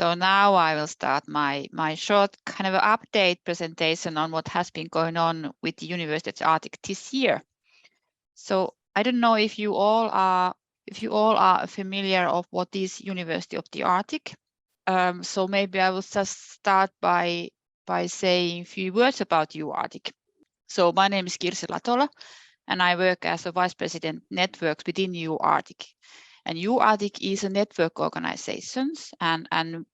So now I will start my short kind of update presentation on what has been going on with the University of the Arctic this year. So I don't know if you all are familiar of what is University of the Arctic. So maybe I will just start by saying a few words about UArctic. So my name is Kirsi Latola, and I work as a Vice President Networks within UArctic. And UArctic is a network organization, and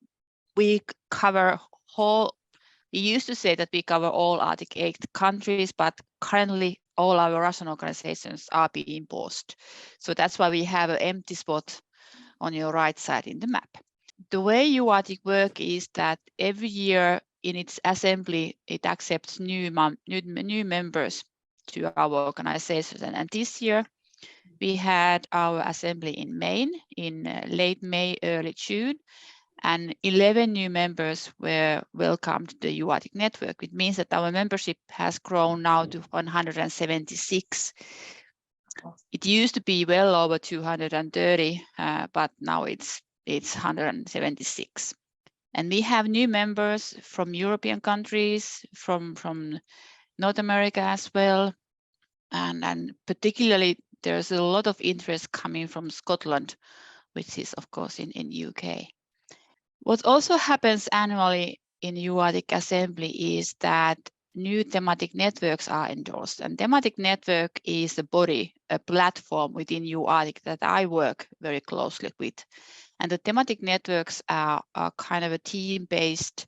we cover we used to say that we cover all Arctic 8 countries, but currently all our Russian organizations are being paused. So that's why we have an empty spot on your right side in the map. The way UArctic work is that every year in its assembly, it accepts new members to our organizations. And this year, we had our assembly in Maine in late May, early June, and 11 new members were welcomed to the UArctic network, which means that our membership has grown now to 176. It used to be well over 230, but now it's 176. And we have new members from European countries, from North America as well, and particularly there's a lot of interest coming from Scotland, which is of course in UK. What also happens annually in UArctic Assembly is that new thematic networks are endorsed. And thematic network is a body, a platform within UArctic that I work very closely with. And the thematic networks are kind of a team-based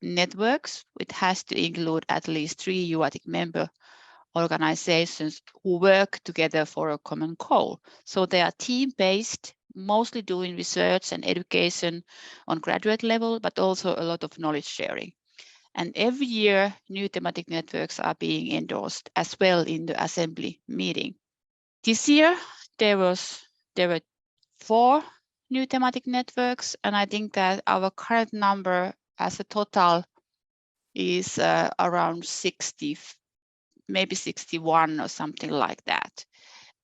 networks, which has to include at least 3 UArctic member organizations who work together for a common goal. So they are team-based, mostly doing research and education on graduate level, but also a lot of knowledge sharing. And every year, new thematic networks are being endorsed as well in the assembly meeting. This year, there were 4 new thematic networks, and I think that our current number as a total is around 60, maybe 61 or something like that.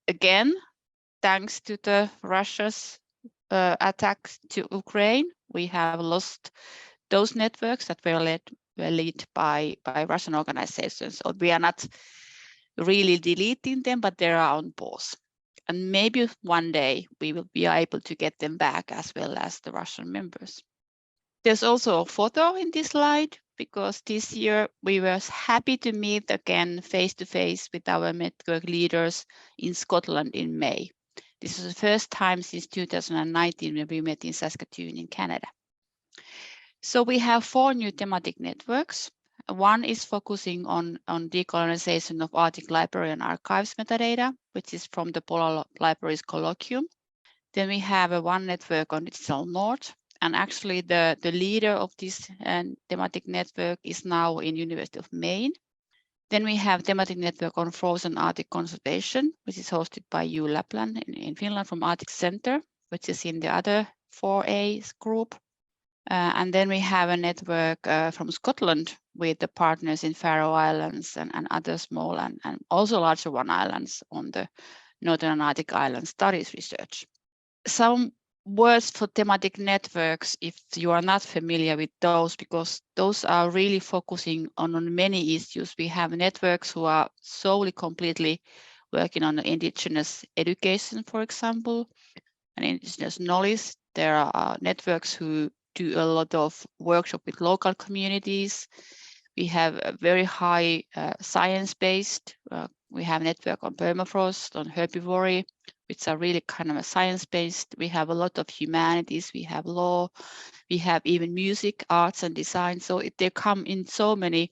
Again, thanks to the Russia's attack to Ukraine, we have lost those networks that were led by Russian organizations. So we are not really deleting them, but they are on pause. And maybe one day we will be able to get them back as well as the Russian members. There's also a photo in this slide because this year we were happy to meet again face-to-face with our network leaders in Scotland in May. This is the first time since 2019 when we met in Saskatoon in Canada. So we have 4 new thematic networks. One is focusing on decolonization of Arctic library and archives metadata, which is from the Polar Libraries Colloquium. Then we have one network on Digital North. And actually the leader of this thematic network is now in University of Maine. Then we have thematic network on frozen Arctic conservation, which is hosted by U Lapland in Finland from Arctic Center, which is in the other 4A group. And then we have a network from Scotland with the partners in Faroe Islands and other small and also larger islands on the Northern Arctic Island studies research. Some words for thematic networks, if you are not familiar with those, because those are really focusing on many issues. We have networks who are solely completely working on indigenous education, for example, and indigenous knowledge. There are networks who do a lot of workshop with local communities. We have a very high science-based. We have network on permafrost, on herbivory, which are really kind of a science-based. We have a lot of humanities, we have law, we have even music, arts and design. So they come in so many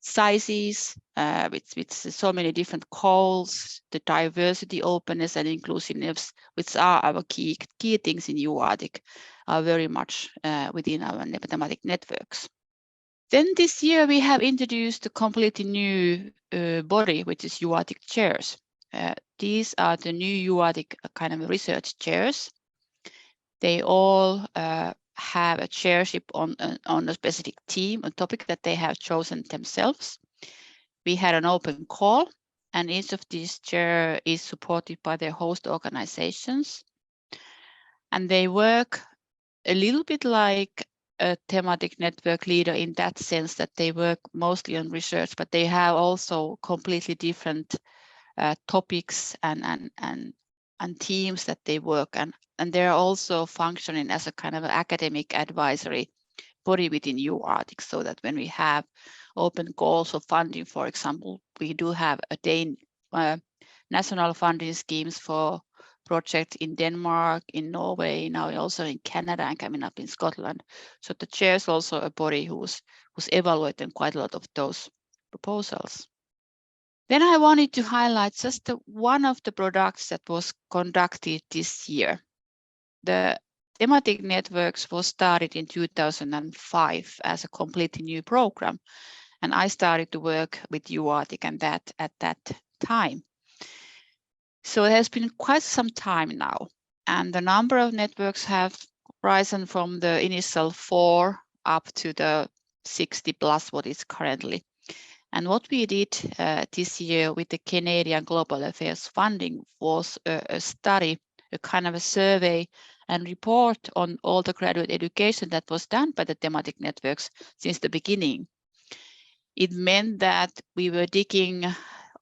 sizes, with so many different calls, the diversity, openness and inclusiveness, which are our key things in UArctic, are very much within our thematic networks. Then this year we have introduced a completely new body, which is UArctic chairs. These are the new UArctic kind of research chairs. They all have a chairship on a specific theme, a topic that they have chosen themselves. We had an open call, and each of these chairs is supported by their host organizations. And they work a little bit like a thematic network leader in that sense that they work mostly on research, but they have also completely different topics and teams that they work on. And they're also functioning as a kind of academic advisory body within UArctic, so that when we have open calls of funding, for example, we do have a national funding schemes for projects in Denmark, in Norway, now also in Canada and coming up in Scotland. So the chair is also a body who's evaluating quite a lot of those proposals. Then I wanted to highlight just one of the products that was conducted this year. The thematic networks was started in 2005 as a completely new program, and I started to work with UArctic and that at that time. So it has been quite some time now, and the number of networks have risen from the initial 4 up to the 60 plus what is currently. And what we did this year with the Canadian Global Affairs funding was a study, a kind of a survey and report on all the graduate education that was done by the thematic networks since the beginning. It meant that we were digging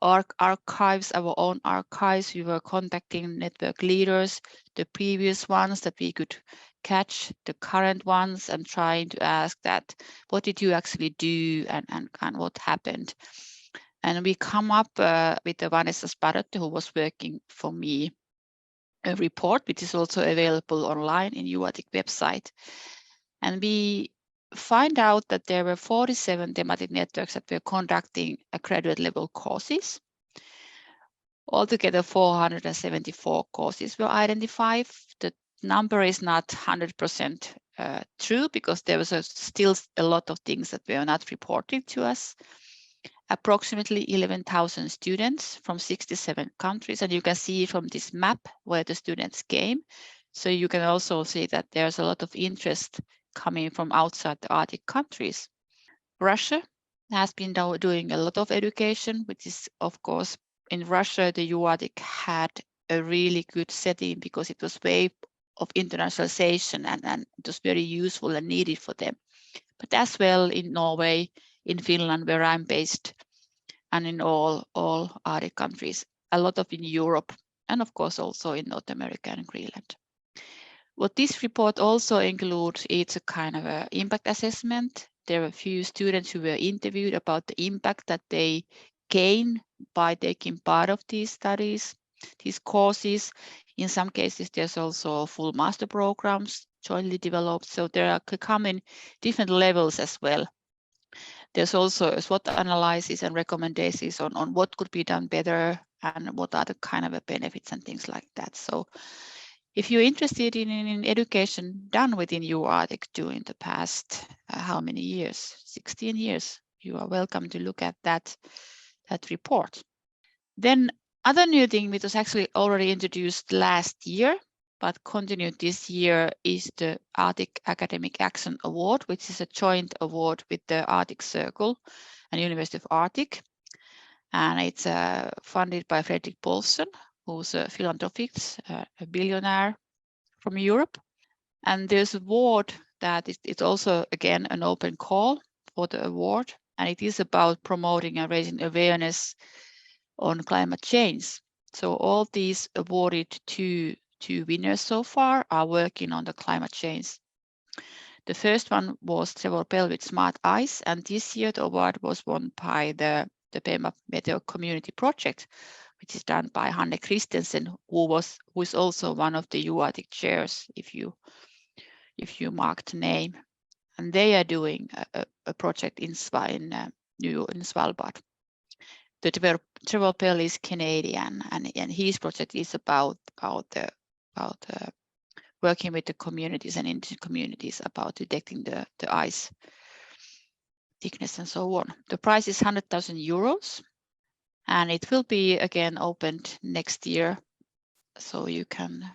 our archives, our own archives. We were contacting network leaders, the previous ones that we could catch, the current ones, and trying to ask that, what did you actually do and what happened? And we come up with the Vanessa Sparotto, who was working for me, a report, which is also available online in UArctic website. And we find out that there were 47 thematic networks that were conducting a graduate level courses. Altogether, 474 courses were identified. The number is not 100% true, because there was still a lot of things that were not reported to us. Approximately 11,000 students from 67 countries, and you can see from this map where the students came. So you can also see that there's a lot of interest coming from outside the Arctic countries. Russia has been doing a lot of education, which is, of course, in Russia, the UArctic had a really good setting because it was way of internationalization and it was very useful and needed for them. But as well in Norway, in Finland, where I'm based, and in all Arctic countries, a lot of in Europe, and of course also in North America and Greenland. What this report also includes, it's a kind of an impact assessment. There are a few students who were interviewed about the impact that they gain by taking part of these studies, these courses. In some cases, there's also full master programs jointly developed. So there are coming different levels as well. There's also a SWOT analysis and recommendations on what could be done better and what are the kind of benefits and things like that. So if you're interested in education done within UArctic during the past, how many years? 16 years, you are welcome to look at that report. Then other new thing, which was actually already introduced last year, but continued this year, is the Arctic Academic Action Award, which is a joint award with the Arctic Circle and University of Arctic. And it's funded by Fredrik Paulsen, who's a philanthropist, a billionaire from Europe. And there's an award that it's also, again, an open call for the award. And it is about promoting and raising awareness on climate change. So all these awarded two winners so far are working on the climate change. The first one was Trevor Bell with Smart Ice, and this year the award was won by the Pema Meteor Community Project, which is done by Hanne Christensen, who is also one of the UArctic chairs, if you mark the name. And they are doing a project in Svalbard. The Trevor Bell is Canadian, and his project is about working with the communities and indigenous communities about detecting the ice thickness and so on. The prize is 100,000 euros, and it will be again opened next year, so you can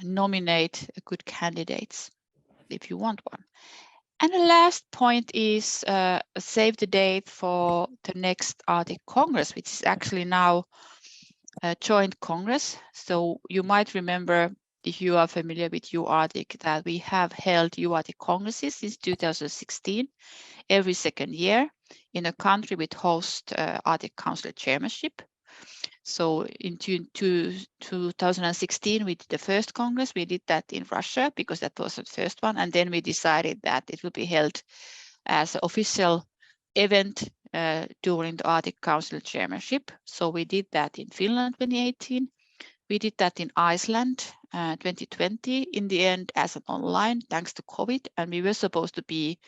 nominate good candidates if you want one. And the last point is save the date for the next Arctic Congress, which is actually now a joint Congress. So you might remember if you are familiar with UArctic, that we have held UArctic congresses since 2016, every second year in a country with host Arctic Council chairmanship. So in 2016, we did the first Congress. We did that in Russia because that was the first one. And then we decided that it will be held as an official event during the Arctic Council chairmanship. So we did that in Finland 2018. We did that in Iceland 2020, in the end as an online, thanks to COVID. And we were supposed to be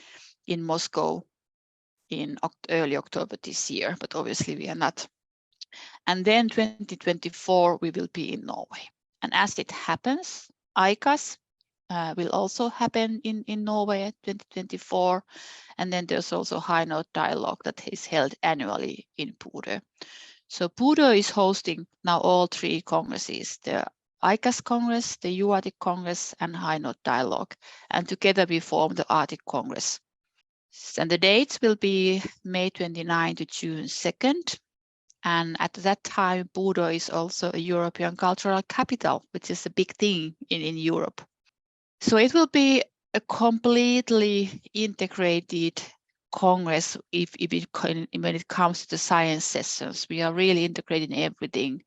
in Moscow in early October this year, but obviously we are not. And then 2024, we will be in Norway. And as it happens, ICAS will also happen in Norway at 2024. And then there's also High Note Dialogue that is held annually in Bodø. So Bodø is hosting now all three congresses, the ICAS Congress, the UArctic Congress, and High Note Dialogue. And together we form the Arctic Congress. And the dates will be May 29 to June 2nd. And at that time, Bodø is also a European cultural capital, which is a big thing in Europe. So it will be a completely integrated Congress when it comes to the science sessions. We are really integrating everything.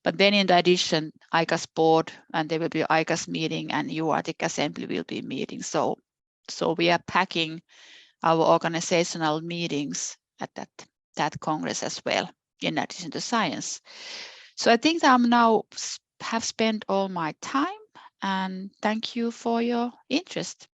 But then in addition, ICAS board, and there will be ICAS meeting, and UArctic Assembly will be meeting. So we are packing our organizational meetings at that Congress as well, in addition to science. So I think that I'm now have spent all my time, and thank you for your interest.